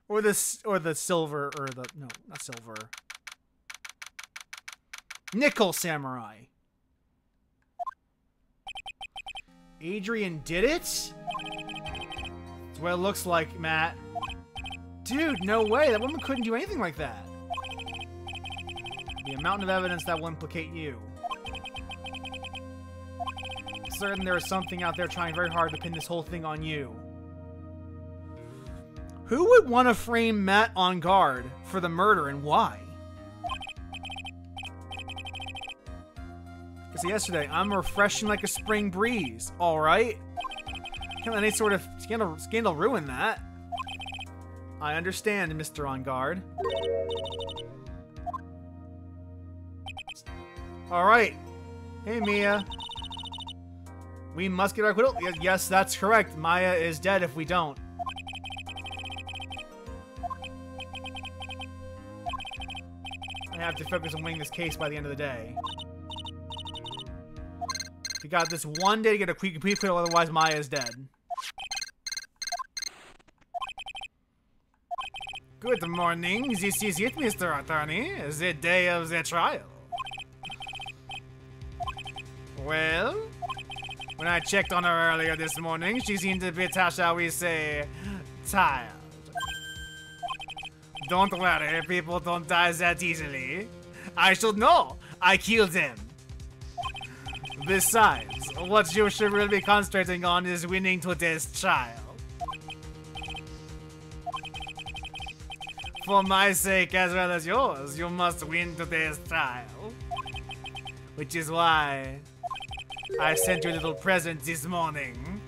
Or the silver, or the... No, not silver. Nickel Samurai. Adrian did it? That's what it looks like, Matt. Dude, no way. That woman couldn't do anything like that. Be a mountain of evidence that will implicate you. I'm certain there is something out there trying very hard to pin this whole thing on you. Who would want to frame Matt on guard for the murder and why? Because yesterday, I'm refreshing like a spring breeze, alright? Can't let any sort of scandal ruin that. I understand, Mr. On Guard. Alright. Hey, Mia. We must get our acquittal. Yes, that's correct. Maya is dead if we don't. I have to focus on winning this case by the end of the day. We got this one day to get a complete acquittal, otherwise Maya is dead. Good morning. This is it, Mr. Attorney. The day of the trial. Well, when I checked on her earlier this morning, she seemed a bit, how shall we say, tired. Don't worry, people don't die that easily. I should know. I killed them. Besides, what you should really be concentrating on is winning today's trial. For my sake as well as yours, you must win today's trial. Which is why I sent you a little present this morning.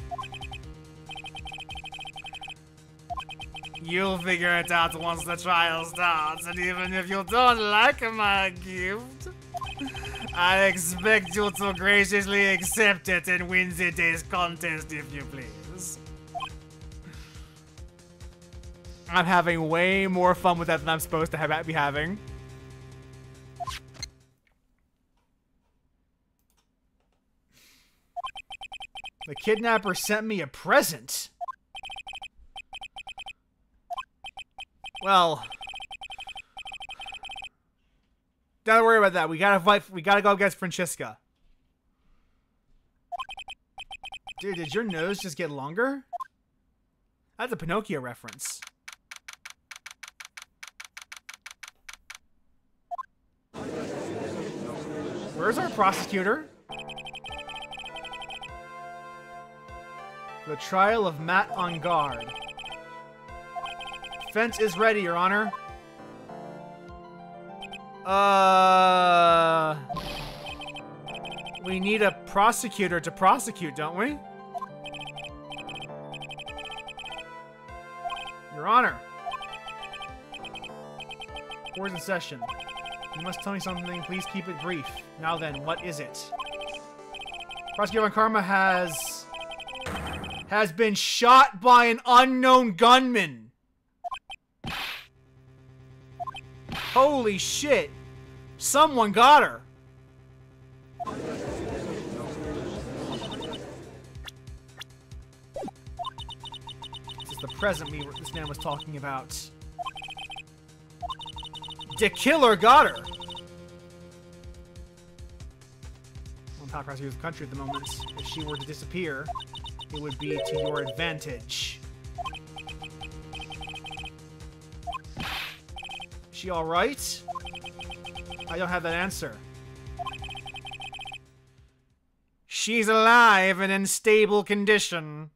You'll figure it out once the trial starts, and even if you don't like my gift, I expect you to graciously accept it and win the day's contest if you please. I'm having way more fun with that than I'm supposed to be having. The kidnapper sent me a present. Well, don't worry about that. We gotta fight. We gotta go against Franziska. Dude, did your nose just get longer? That's a Pinocchio reference. Where's our prosecutor? The trial of Matt on guard. Defense is ready, Your Honor. We need a prosecutor to prosecute, don't we? Your Honor. Court's in session. You must tell me something. Please keep it brief. Now then, what is it? Franziska von Karma has been shot by an unknown gunman. Holy shit. Someone got her. This is the present this man was talking about. The killer got her. On top of the country at the moment. If she were to disappear, it would be to your advantage. Is she alright? I don't have that answer. She's alive and in stable condition.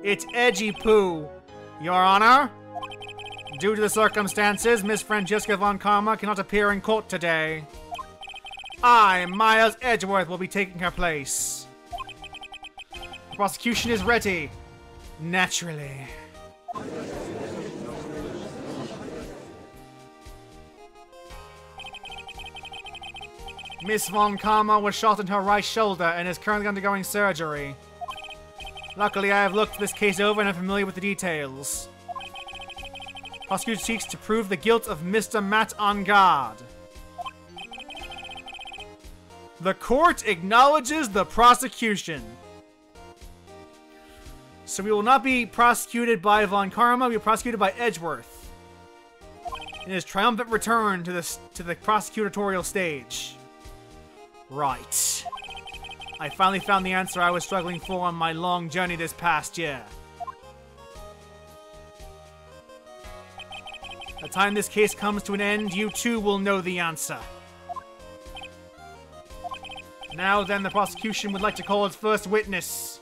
It's Edgy Poo, Your Honor. Due to the circumstances, Miss Franziska von Karma cannot appear in court today. I, Miles Edgeworth, will be taking her place. The prosecution is ready. Naturally. Miss von Karma was shot in her right shoulder and is currently undergoing surgery. Luckily, I have looked this case over and am familiar with the details. Prosecutor seeks to prove the guilt of Mr. Matt on guard. The court acknowledges the prosecution. So we will not be prosecuted by Von Karma, we will be prosecuted by Edgeworth. In his triumphant return to the prosecutorial stage. Right. I finally found the answer I was struggling for on my long journey this past year. By the time this case comes to an end, you too will know the answer. Now then, the prosecution would like to call its first witness.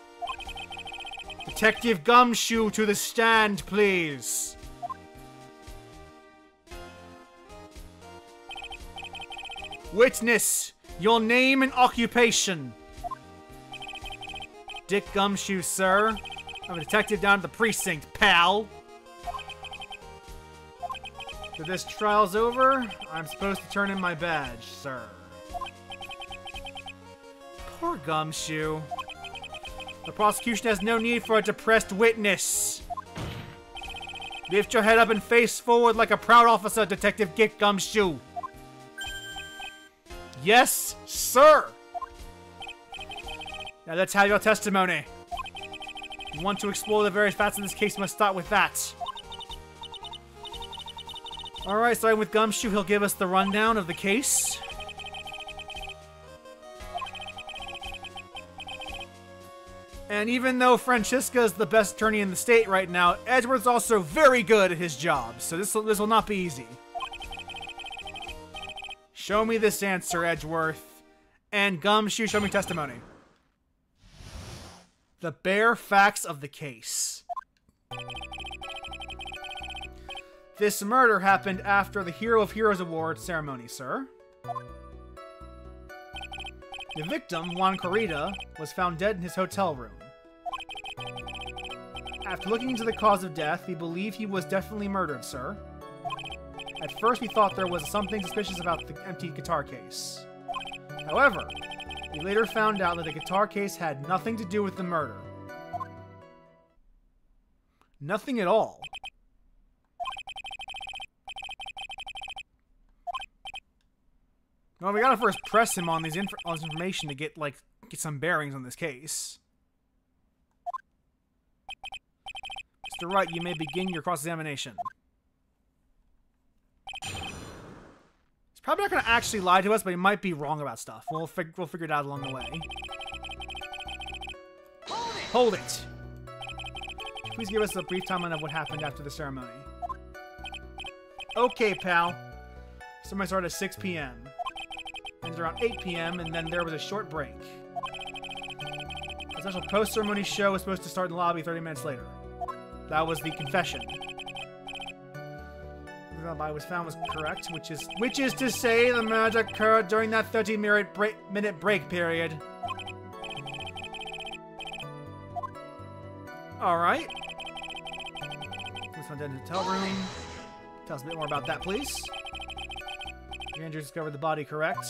Detective Gumshoe to the stand, please. Witness, your name and occupation. Dick Gumshoe, sir. I'm a detective down at the precinct, pal. After this trial's over, I'm supposed to turn in my badge, sir. Poor Gumshoe. The prosecution has no need for a depressed witness. Lift your head up and face forward like a proud officer, Detective Dick Gumshoe. Yes, sir! Now let's have your testimony. If you want to explore the various facts of this case, you must start with that. Alright, starting with Gumshoe, he'll give us the rundown of the case. And even though Franziska is the best attorney in the state right now, Edgeworth's also very good at his job, so this will not be easy. Show me this answer, Edgeworth. And Gumshoe, show me testimony. The bare facts of the case. This murder happened after the Hero of Heroes Award ceremony, sir. The victim, Juan Corrida, was found dead in his hotel room. After looking into the cause of death, we believe he was definitely murdered, sir. At first, we thought there was something suspicious about the empty guitar case. However, we later found out that the guitar case had nothing to do with the murder. Nothing at all. Well, we gotta first press him on this information to get some bearings on this case. Mr. Wright, you may begin your cross-examination. He's probably not gonna actually lie to us, but he might be wrong about stuff. We'll figure it out along the way. Hold it! Please give us a brief timeline of what happened after the ceremony. Okay, pal. Ceremony started at 6 p.m. Ended around 8 p.m., and then there was a short break. A special post-ceremony show was supposed to start in the lobby 30 minutes later. That was the confession. The body was found was correct, which is to say the murder occurred during that 30-minute break period. Alright. This one dead in the hotel room. Tell us a bit more about that, please. Andrew discovered the body, correct?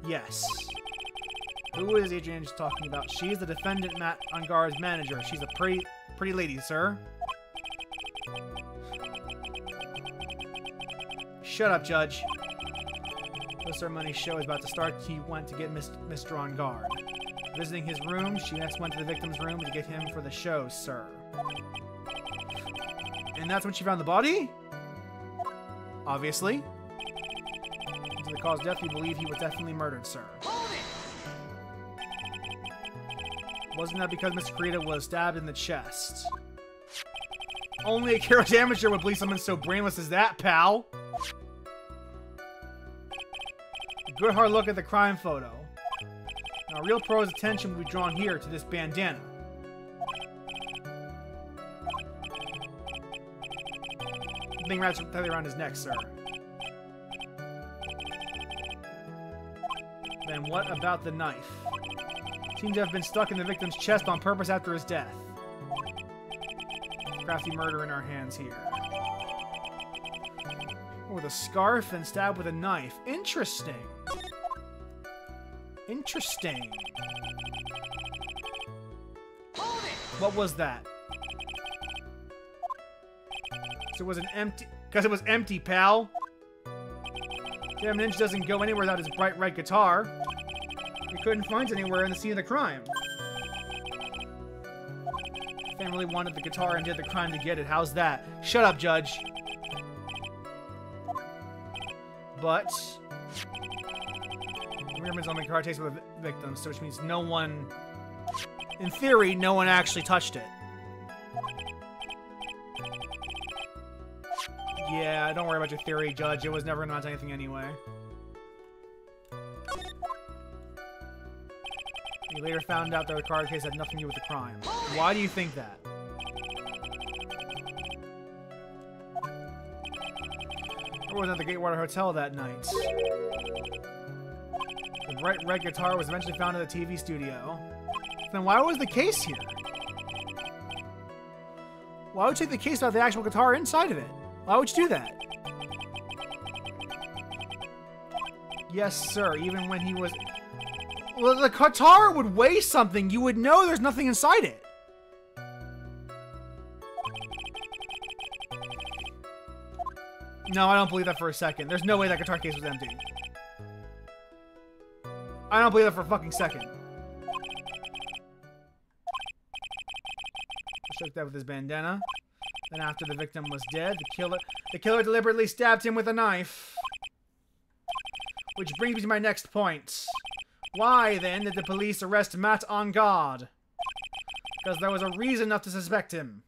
Yes. Who is Adrian just talking about? She's the defendant Matt Ungar's manager. She's a pretty lady, sir. Shut up, Judge. The ceremony show is about to start. He went to get Mr. Ungar. Visiting his room, she next went to the victim's room to get him for the show, sir. And that's when she found the body? Obviously. To the cause of death, we believe he was definitely murdered, sir. Wasn't that because Mr. Corrida was stabbed in the chest? Only a careless amateur would believe someone so brainless as that, pal. A good hard look at the crime photo. Now, real pro's attention will be drawn here to this bandana. The thing wraps tightly around his neck, sir. Then what about the knife? Seems to have been stuck in the victim's chest on purpose after his death. Crafty murder in our hands here. With a scarf and stabbed with a knife. Interesting. Interesting. What was that? So it was an empty... Because it was empty, pal. Damn Ninja doesn't go anywhere without his bright red guitar. We couldn't find it anywhere in the scene of the crime. Family wanted the guitar and did the crime to get it. How's that? Shut up, Judge. But the remains on the guitar takes with the victim, so which means no one, in theory, no one actually touched it. Yeah, don't worry about your theory, Judge. It was never going to amount to anything anyway. He later found out that the card case had nothing to do with the crime. Why do you think that? I wasn't at the Gatewater Hotel that night. The bright red guitar was eventually found in the TV studio. Then why was the case here? Why would you take the case without the actual guitar inside of it? Why would you do that? Yes, sir, even when he was... Well, the guitar would weigh something. You would know there's nothing inside it. No, I don't believe that for a second. There's no way that guitar case was empty. I don't believe that for a fucking second. He shook that with his bandana. Then after the victim was dead, the killer deliberately stabbed him with a knife. Which brings me to my next point. Why, then, did the police arrest Matt on guard? Because there was a reason enough to suspect him.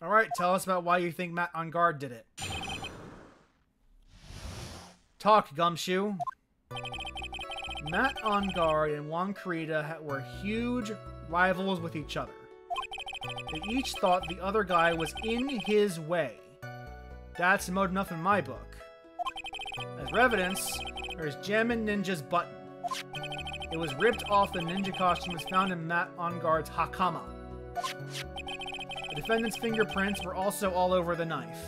Alright, tell us about why you think Matt on guard did it. Talk, Gumshoe. Matt on guard and Juan Carita were huge rivals with each other. They each thought the other guy was in his way. That's motive enough in my book. As for evidence, there's Jammin' Ninja's button. It was ripped off the ninja costume and was found in Matt on guard's hakama. The defendant's fingerprints were also all over the knife.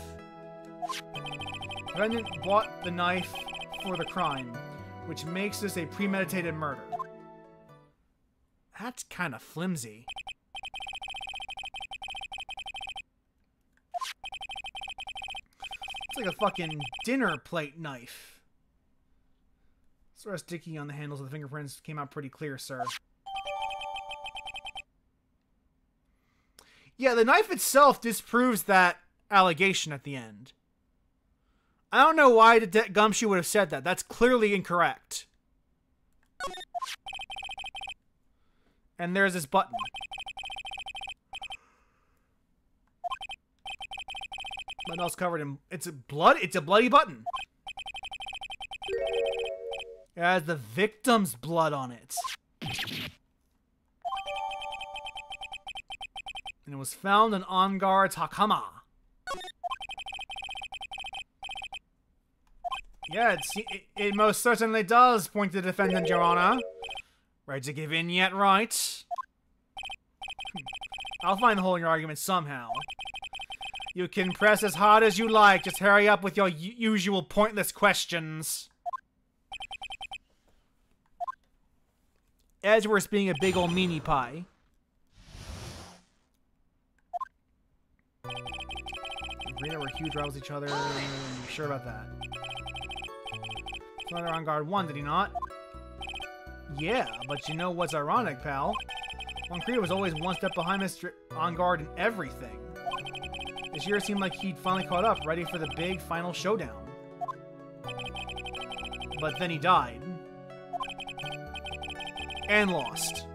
The defendant bought the knife for the crime, which makes this a premeditated murder. That's kind of flimsy. It's like a fucking dinner plate knife. Sort of sticky on the handles of the fingerprints. Came out pretty clear, sir. Yeah, the knife itself disproves that allegation at the end. I don't know why Gumshoe would have said that. That's clearly incorrect. And there's this button. Button else covered in... It's blood? It's a bloody button. It has the victim's blood on it. And it was found in On Guard's hakama. Yeah, it most certainly does, point to the defendant, Your Honor. Ready to give in yet, right? I'll find the hole in your argument somehow. You can press as hard as you like, just hurry up with your usual pointless questions. Edgeworth's being a big ol' meanie pie. Rita were huge rivals each other. You sure about that? Another on guard one, did he not? Yeah, but you know what's ironic, pal? Juan Carita was always one step behind Mr. On Guard in everything. This year it seemed like he'd finally caught up, ready for the big final showdown. But then he died. And lost.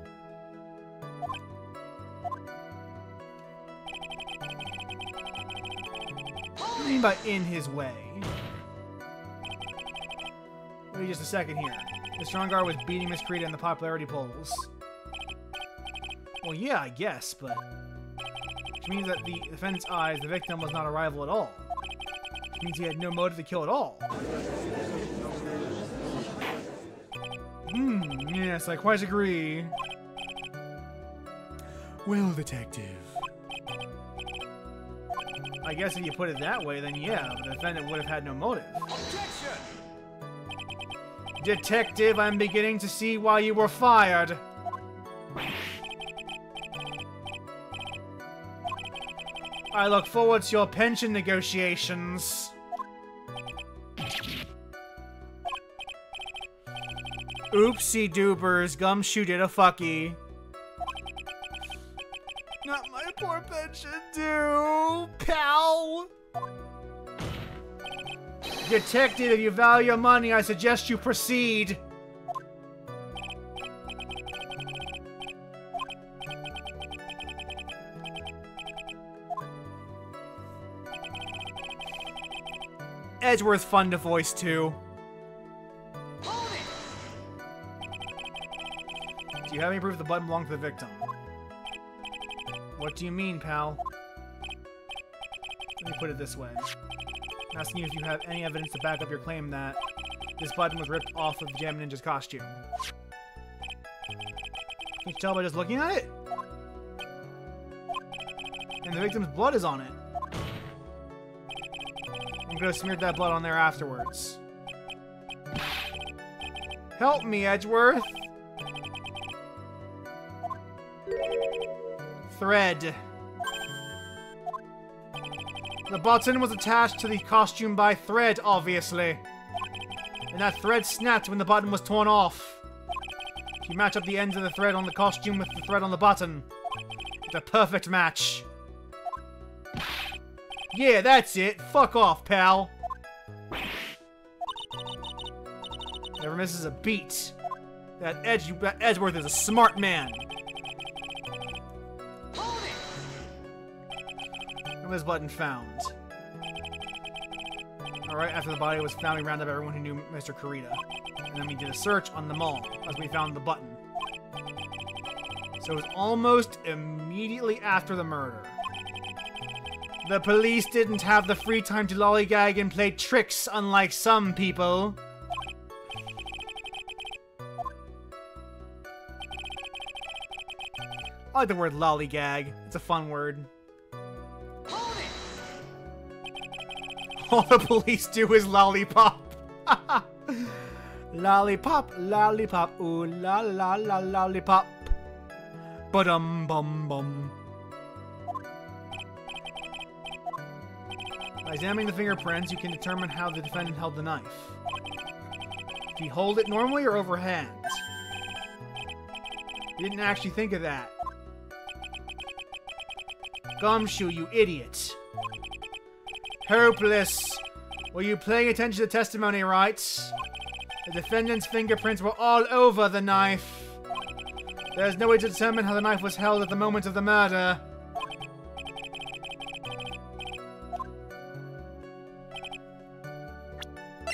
What do you mean by in his way? Wait just a second here. Mr. On Guard was beating Miss Carita in the popularity polls. Well, yeah, I guess, but... Which means that the defendant's eyes, the victim was not a rival at all. Which means he had no motive to kill at all. Yes, I quite agree. Well, detective. I guess if you put it that way, then yeah, the defendant would have had no motive. Objection! Detective, I'm beginning to see why you were fired. I look forward to your pension negotiations. Oopsie doopers, Gumshoe did a fucky. Not my poor pension due, pal! Detective, if you value your money, I suggest you proceed. Edgeworth's fun to voice too. Do you have any proof the button belonged to the victim? What do you mean, pal? Let me put it this way. I'm asking you if you have any evidence to back up your claim that this button was ripped off of the Jam Ninja's costume. Can you tell by just looking at it? And the victim's blood is on it. I'm gonna smear that blood on there afterwards. Help me, Edgeworth! Thread. The button was attached to the costume by thread, obviously. And that thread snapped when the button was torn off. If you match up the ends of the thread on the costume with the thread on the button, it's a perfect match. Yeah, that's it. Fuck off, pal. Never misses a beat. That Edgeworth is a smart man. This button found. Alright, after the body was found, we rounded up everyone who knew Mr. Kurita. And then we did a search on them all, as we found the button. So it was almost immediately after the murder. The police didn't have the free time to lollygag and play tricks, unlike some people. I like the word lollygag. It's a fun word. All the police do is lollipop. Lollipop, lollipop, ooh la la la lollipop. Ba-dum bum bum. By examining the fingerprints, you can determine how the defendant held the knife. Did he hold it normally or overhand? You didn't actually think of that. Gumshoe, you idiot. Hopeless. Were you paying attention to the testimony, Wright? The defendant's fingerprints were all over the knife. There's no way to determine how the knife was held at the moment of the murder.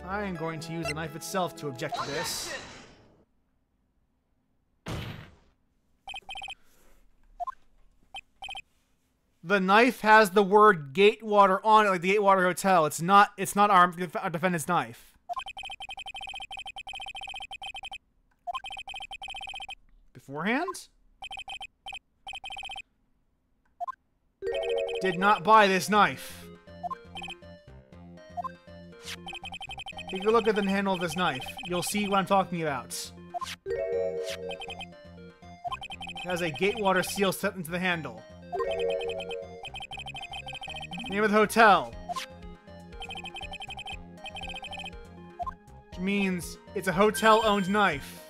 I am going to use the knife itself to object to this. The knife has the word Gatewater on it, like the Gatewater Hotel. It's not our defendant's knife. Beforehand? Did not buy this knife. Take a look at the handle of this knife. You'll see what I'm talking about. It has a Gatewater seal set into the handle. Name of the hotel. Which means it's a hotel-owned knife.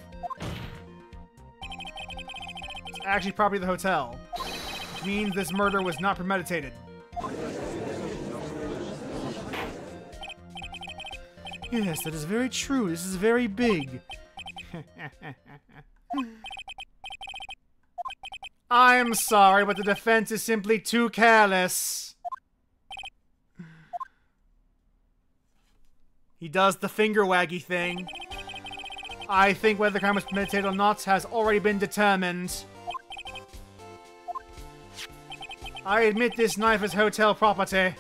It's actually property of the hotel. Which means this murder was not premeditated. Yes, that is very true. This is very big. I'm sorry, but the defense is simply too careless. He does the finger waggy thing. I think whether the crime was premeditated or not has already been determined. I admit this knife is hotel property.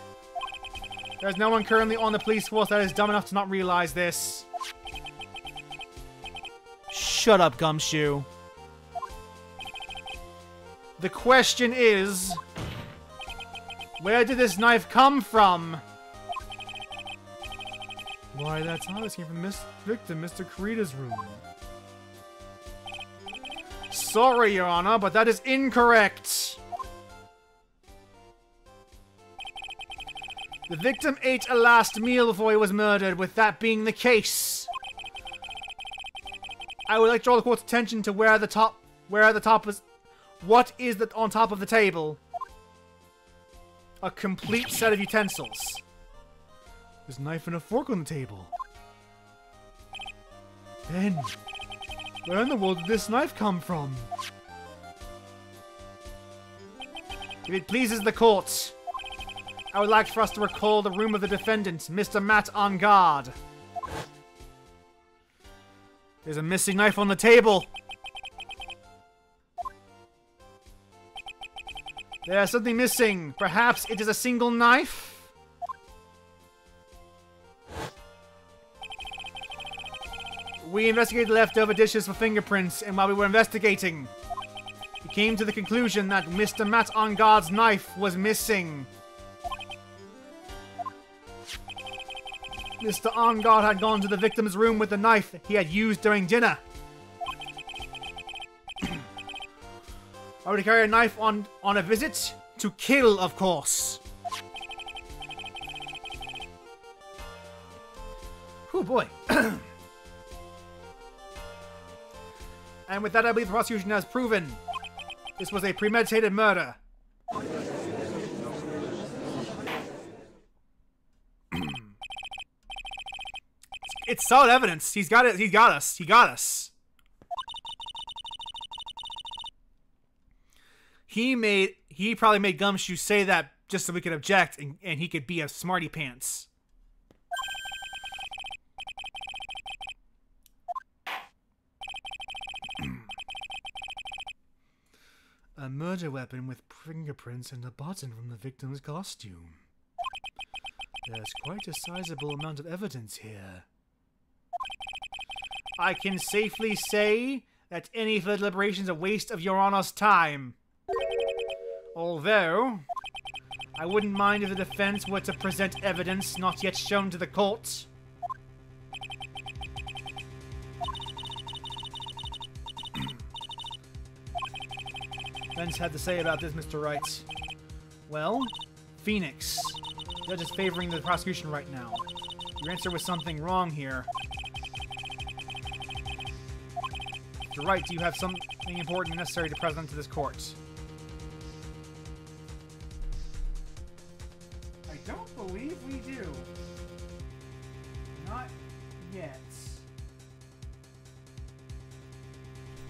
There's no one currently on the police force that is dumb enough to not realize this. Shut up, Gumshoe. The question is, where did this knife come from? Why, that's obvious came from victim, Mr. Kurita's room. Sorry, Your Honor, but that is incorrect. The victim ate a last meal before he was murdered, with that being the case. I would like to draw the court's attention to where the top is. What is on top of the table? A complete set of utensils. There's a knife and a fork on the table. Then, where in the world did this knife come from? If it pleases the court, I would like for us to recall the room of the defendant, Mr. Matt on guard. There's a missing knife on the table. There's something missing. Perhaps it is a single knife? We investigated leftover dishes for fingerprints, and while we were investigating, we came to the conclusion that Mr. Matt on guard's knife was missing. Mr. On guard had gone to the victim's room with the knife he had used during dinner. I would carry a knife on a visit? To kill, of course. Oh boy. And with that, I believe the prosecution has proven this was a premeditated murder. It's solid evidence. He's got it. He got us. He got us. He probably made Gumshoe say that just so we could object and he could be a smarty pants. A murder weapon with fingerprints and a button from the victim's costume. There's quite a sizable amount of evidence here. I can safely say that any further deliberation is a waste of Your Honor's time. Although, I wouldn't mind if the defense were to present evidence not yet shown to the court. Defense had to say about this, Mr. Wright. Well, Phoenix. Judge is favoring the prosecution right now. Your answer was something wrong here. Mr. Wright, do you have something important and necessary to present to this court? I don't believe we do. Not yet.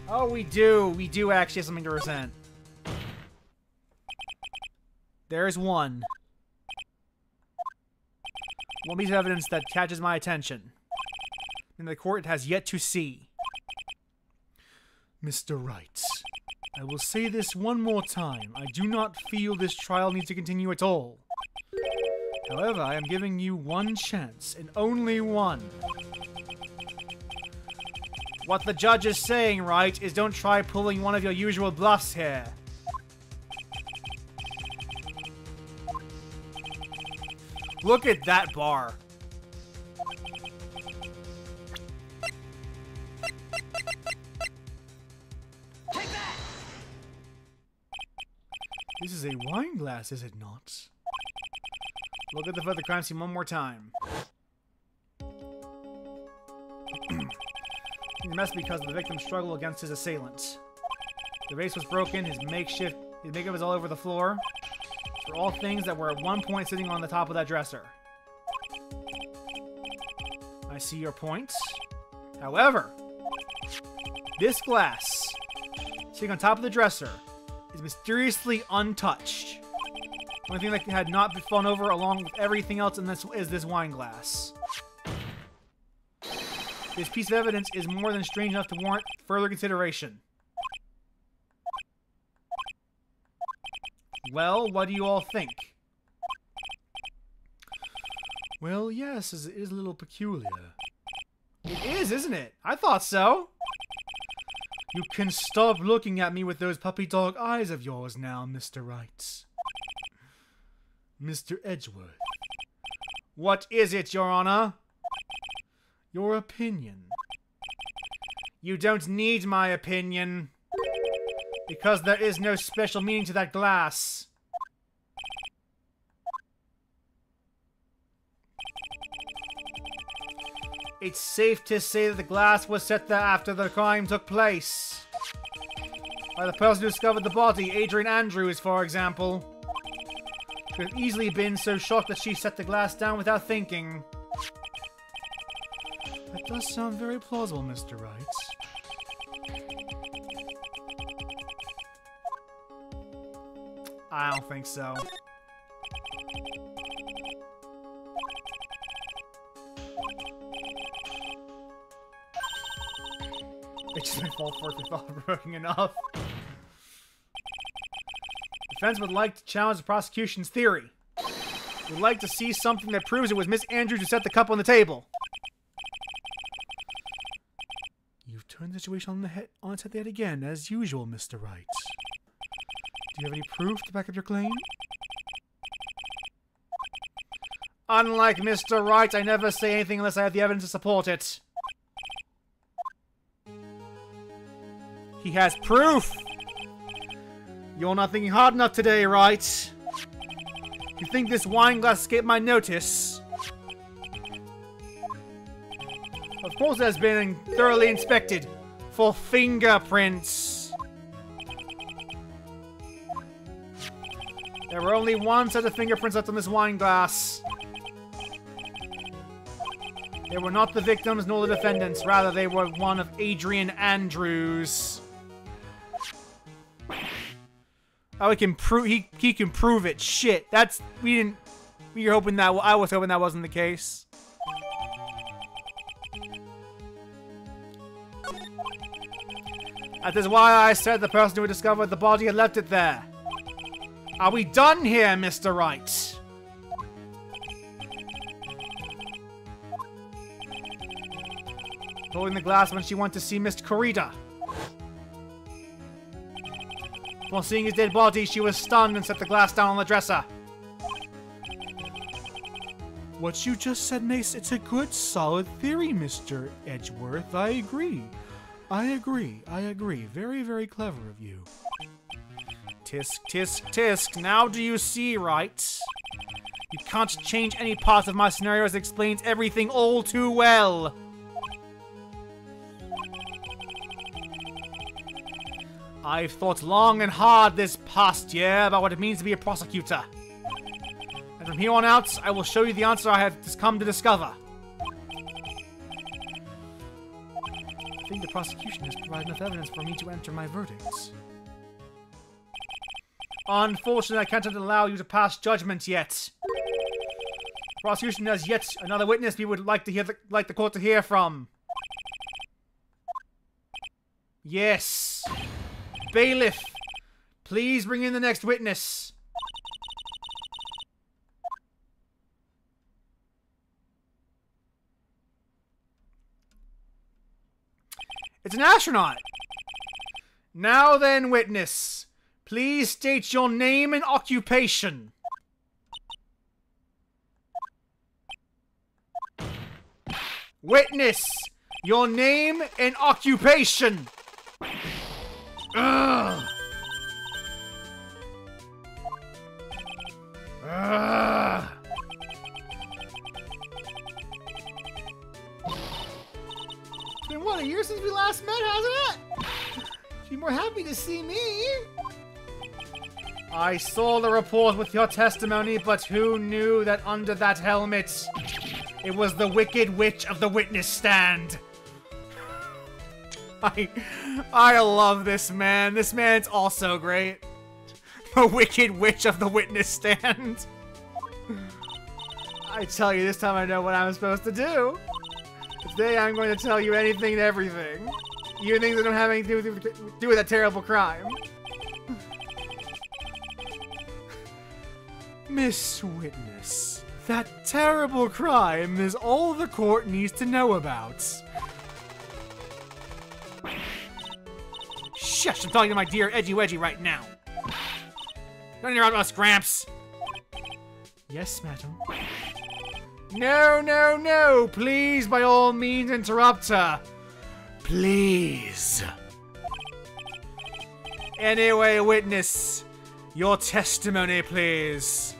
Oh, we do. We do actually have something to present. There's one. One piece of evidence that catches my attention, and the court has yet to see. Mr. Wright, I will say this one more time. I do not feel this trial needs to continue at all. However, I am giving you one chance, and only one. What the judge is saying, Wright, is don't try pulling one of your usual bluffs here. Look at that bar. Take that! This is a wine glass, is it not? Look at the further crime scene one more time. It must be because of the victim's struggle against his assailant. The vase was broken, his makeup was all over the floor. For all things that were at one point sitting on the top of that dresser. I see your point. However, this glass, sitting on top of the dresser, is mysteriously untouched. The only thing that had not been fallen over along with everything else in this is this wine glass. This piece of evidence is more than strange enough to warrant further consideration. Well, what do you all think? Well, yes, it is a little peculiar. It is, isn't it? I thought so. You can stop looking at me with those puppy dog eyes of yours now, Mr. Wright. Mr. Edgeworth. What is it, Your Honor? Your opinion. You don't need my opinion. Because there is no special meaning to that glass. It's safe to say that the glass was set there after the crime took place. By the person who discovered the body, Adrian Andrews, for example. She could have easily been so shocked that she set the glass down without thinking. That does sound very plausible, Mr. Wright. I don't think so. It just may fall forth without working enough. Defense would like to challenge the prosecution's theory. We'd like to see something that proves it was Miss Andrews who set the cup on the table. You've turned the situation on its head yet again, as usual, Mr. Wright. Do you have any proof to back up your claim? Unlike Mr. Wright, I never say anything unless I have the evidence to support it. He has proof! You're not thinking hard enough today, Wright. You think this wine glass escaped my notice? Of course it has been thoroughly inspected for fingerprints. There were only one set of fingerprints left on this wine glass. They were not the victims nor the defendants. Rather, they were one of Adrian Andrews. Oh, he can prove it. Shit, that's we were hoping that I was hoping that wasn't the case. That is why I said the person who discovered the body had left it there. Are we done here, Mr. Wright? Holding the glass when she went to see Miss Corita. While seeing his dead body, she was stunned and set the glass down on the dresser. What you just said, Mace, it's a good, solid theory, Mr. Edgeworth. I agree. I agree. Very, very clever of you. Tisk, tisk, tisk. Now do you see, Wright? You can't change any part of my scenario as it explains everything all too well. I've thought long and hard this past year about what it means to be a prosecutor. And from here on out, I will show you the answer I have just come to discover. I think the prosecution has provided enough evidence for me to enter my verdicts. Unfortunately, I can't allow you to pass judgment yet. The prosecution has yet another witness we would like to like the court to hear from. Yes. Bailiff, please bring in the next witness. It's an astronaut. Now then, witness, please state your name and occupation. Witness, your name and occupation. Ugh. Ugh. It's been, what, a year since we last met, hasn't it? She'd be more happy to see me. I saw the report with your testimony, but who knew that under that helmet, it was the Wicked Witch of the witness stand? I love this man. This man's also great. The Wicked Witch of the witness stand. I tell you, this time I know what I'm supposed to do. Today I'm going to tell you anything and everything. Even things that don't have anything to do with that terrible crime. Miss Witness, that terrible crime is all the court needs to know about. Shush, I'm talking to my dear Edgy Wedgie right now. Don't interrupt us, Gramps. Yes, madam. No, no, no. Please, by all means, interrupt her. Please. Anyway, witness, your testimony, please.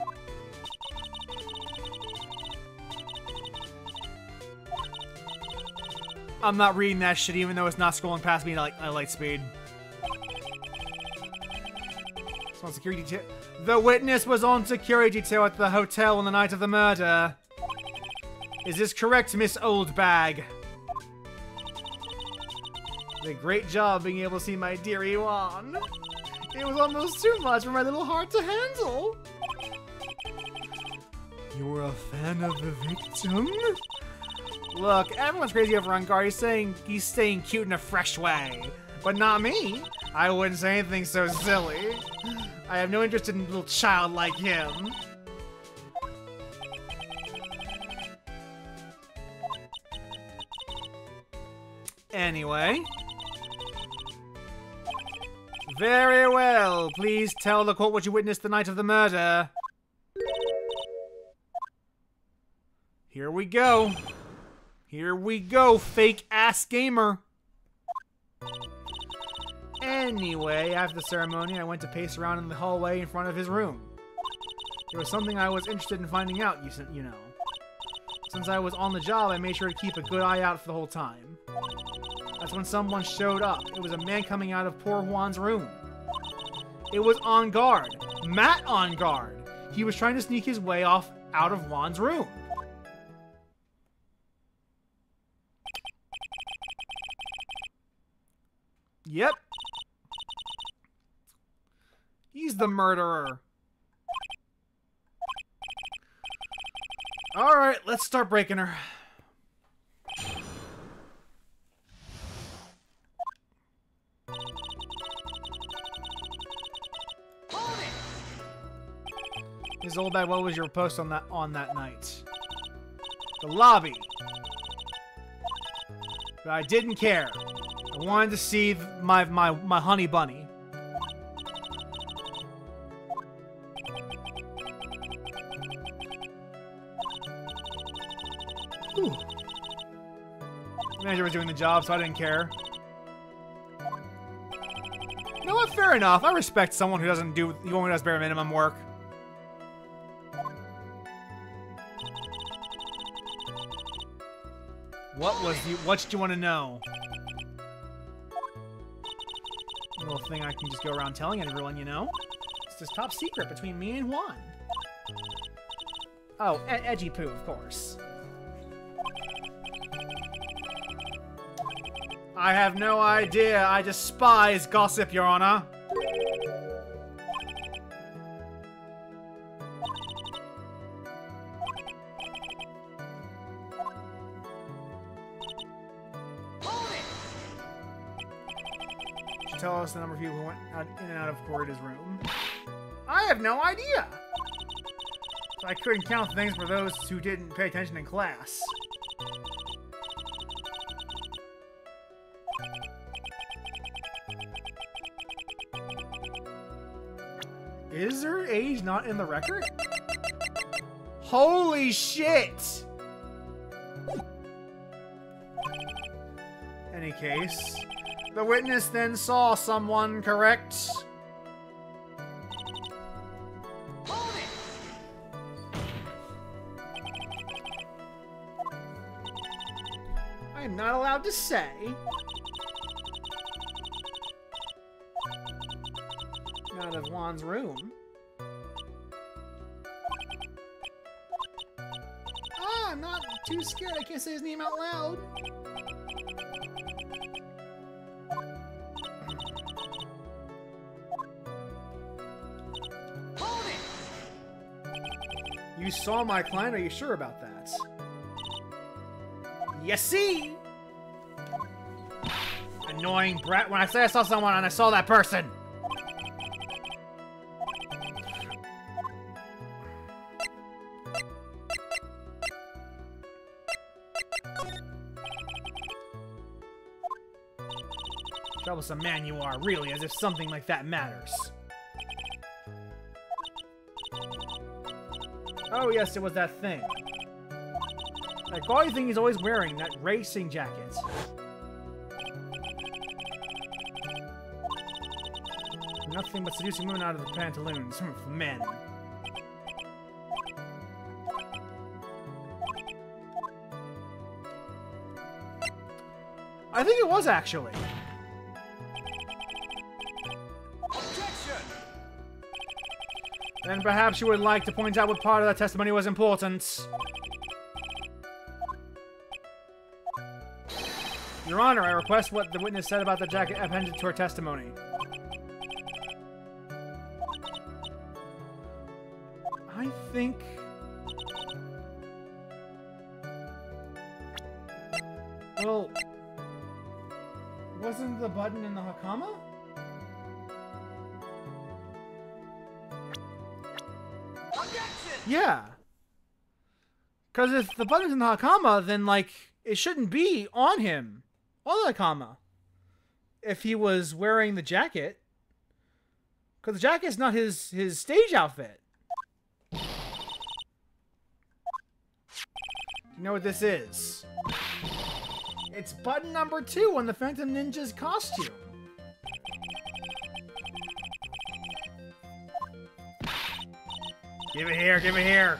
I'm not reading that shit even though it's not scrolling past me like at light speed. It's on security detail. The witness was on security detail at the hotel on the night of the murder. Is this correct, Miss Oldbag? Did a great job being able to see my dear Iwan. It was almost too much for my little heart to handle. You're a fan of the victim? Look, everyone's crazy over on guard. He's staying cute in a fresh way. But not me. I wouldn't say anything so silly. I have no interest in a little child like him. Anyway. Very well. Please tell the court what you witnessed the night of the murder. Here we go. Here we go, fake-ass gamer. Anyway, after the ceremony, I went to pace around in the hallway in front of his room. There was something I was interested in finding out, you know. Since I was on the job, I made sure to keep a good eye out for the whole time. That's when someone showed up. It was a man coming out of poor Juan's room. It was on guard. Matt on guard. He was trying to sneak his way out of Juan's room. Yep. He's the murderer. Alright, let's start breaking her. Ms. Oldbag, what was your post on that night? The lobby. But I didn't care. I wanted to see my honey bunny. Whew. The manager was doing the job, so I didn't care. You know what? Fair enough. I respect someone who doesn't do the only does bare minimum work. What did you want to know? A little thing I can just go around telling everyone, you know? It's this top secret between me and Juan. Oh, Edgy Poo, of course. I have no idea. I despise gossip, Your Honor. Tell us the number of people who went in and out of Corda's room. I have no idea! So I couldn't count things for those who didn't pay attention in class. Is her age not in the record? Holy shit! Any case... The witness then saw someone, correct? I am not allowed to say. Out of Juan's room. Ah, I'm not too scared. I can't say his name out loud. You saw my client? Are you sure about that? You see? Annoying brat. When I say I saw someone and I saw that person. Troublesome man you are, really, as if something like that matters. Oh yes, it was that thing. That gaudy thing he's always wearing, that racing jacket. Nothing but seducing women out of the pantaloons. Men. I think it was, actually. Objection! Then perhaps you would like to point out what part of that testimony was important. Your Honor, I request what the witness said about the jacket appended to her testimony. I think... Well... Wasn't the button in the Hakama? Objection! Yeah. Because if the button's in the Hakama, then, like, it shouldn't be on him. On the Hakama. If he was wearing the jacket. Because the jacket's not his stage outfit. You know what this is? It's button number 2 on the Phantom Ninja's costume. Give it here, give it here.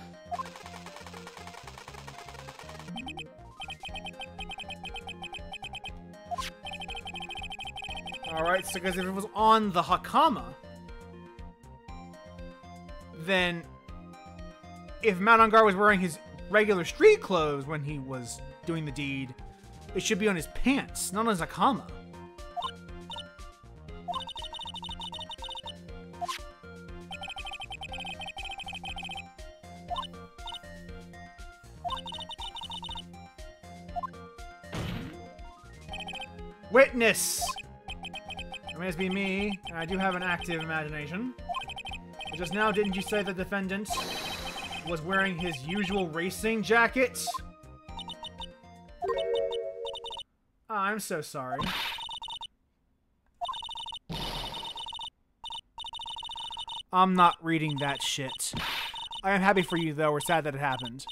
Alright, so because if it was on the Hakama, then if Mount Ongar was wearing his regular street clothes when he was doing the deed, it should be on his pants, not on his Hakama. Witness! It must be me, and I do have an active imagination. But just now, didn't you say the defendant was wearing his usual racing jacket? Oh, I'm so sorry. I'm not reading that shit. I am happy for you, though. We're sad that it happened.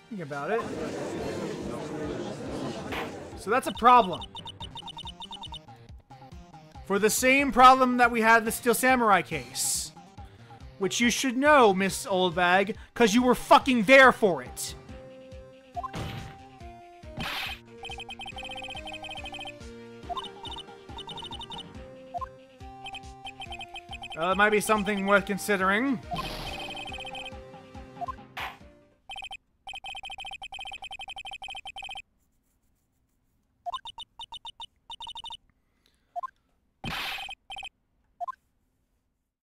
Think about it. So that's a problem. For the same problem that we had in the Steel Samurai case. Which you should know, Miss Oldbag, because you were fucking there for it. It might be something worth considering.